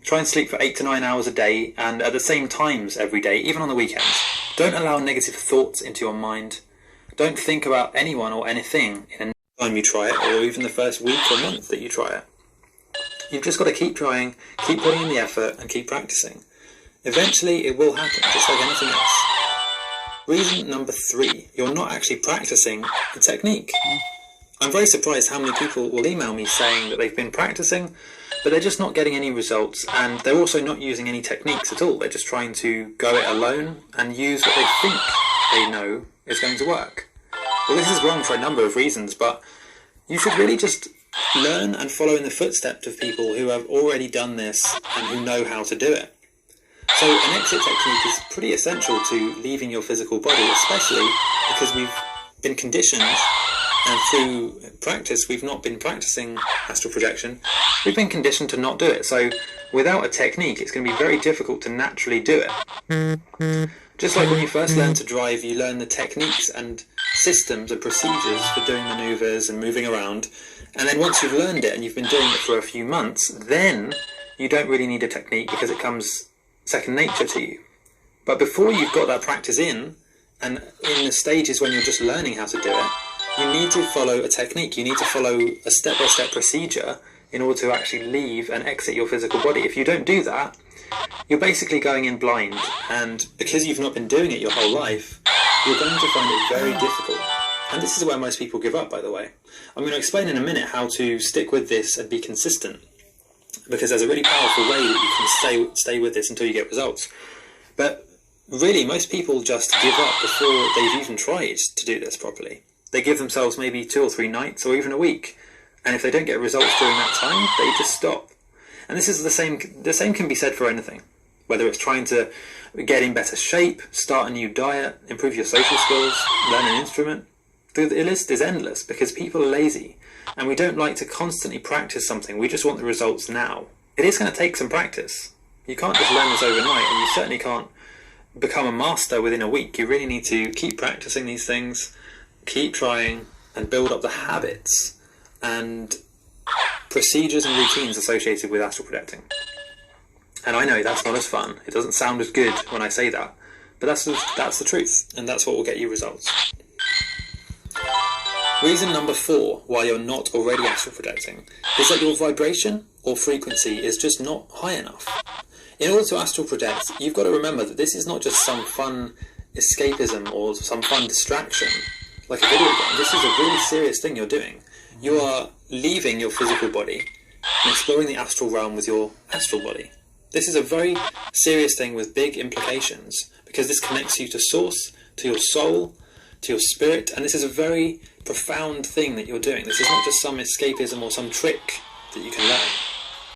Try and sleep for 8 to 9 hours a day and at the same times every day, even on the weekends. Don't allow negative thoughts into your mind. Don't think about anyone or anything in the time you try it, or even the first week or month that you try it. You've just got to keep trying, keep putting in the effort, and keep practicing. Eventually it will happen, just like anything else. Reason number 3, you're not actually practicing the technique. I'm very surprised how many people will email me saying that they've been practicing, but they're just not getting any results, and they're also not using any techniques at all. They're just trying to go it alone and use what they think they know is going to work. Well, this is wrong for a number of reasons, but you should really just learn and follow in the footsteps of people who have already done this and who know how to do it. So an exit technique is pretty essential to leaving your physical body, especially because we've been conditioned, and through practice we've not been practicing astral projection. We've been conditioned to not do it. So without a technique, it's going to be very difficult to naturally do it. Just like when you first learn to drive, you learn the techniques and systems and procedures for doing manoeuvres and moving around. And then once you've learned it and you've been doing it for a few months, then you don't really need a technique because it comes second nature to you. But before you've got that practice in, and in the stages when you're just learning how to do it, you need to follow a technique. You need to follow a step-by-step procedure in order to actually leave and exit your physical body. If you don't do that, you're basically going in blind, and because you've not been doing it your whole life, you're going to find it very difficult. And this is where most people give up, by the way. I'm going to explain in a minute how to stick with this and be consistent, because there's a really powerful way that you can stay with this until you get results. But really, most people just give up before they've even tried to do this properly. They give themselves maybe 2 or 3 nights or even a week, and if they don't get results during that time, they just stop. And this is the same can be said for anything, whether it's trying to get in better shape, start a new diet, improve your social skills, learn an instrument. The list is endless because people are lazy, and we don't like to constantly practice something. We just want the results now. It is going to take some practice. You can't just learn this overnight, and you certainly can't become a master within a week. You really need to keep practicing these things, keep trying, and build up the habits and procedures and routines associated with astral projecting. And I know that's not as fun. It doesn't sound as good when I say that, but that's the truth, and that's what will get you results. Reason number 4 why you're not already astral projecting is that your vibration or frequency is just not high enough. In order to astral project, you've got to remember that this is not just some fun escapism or some fun distraction like a video game. This is a really serious thing you're doing. You are leaving your physical body and exploring the astral realm with your astral body. This is a very serious thing with big implications, because this connects you to source, to your soul, to your spirit, and this is a very profound thing that you're doing. This is not just some escapism or some trick that you can learn.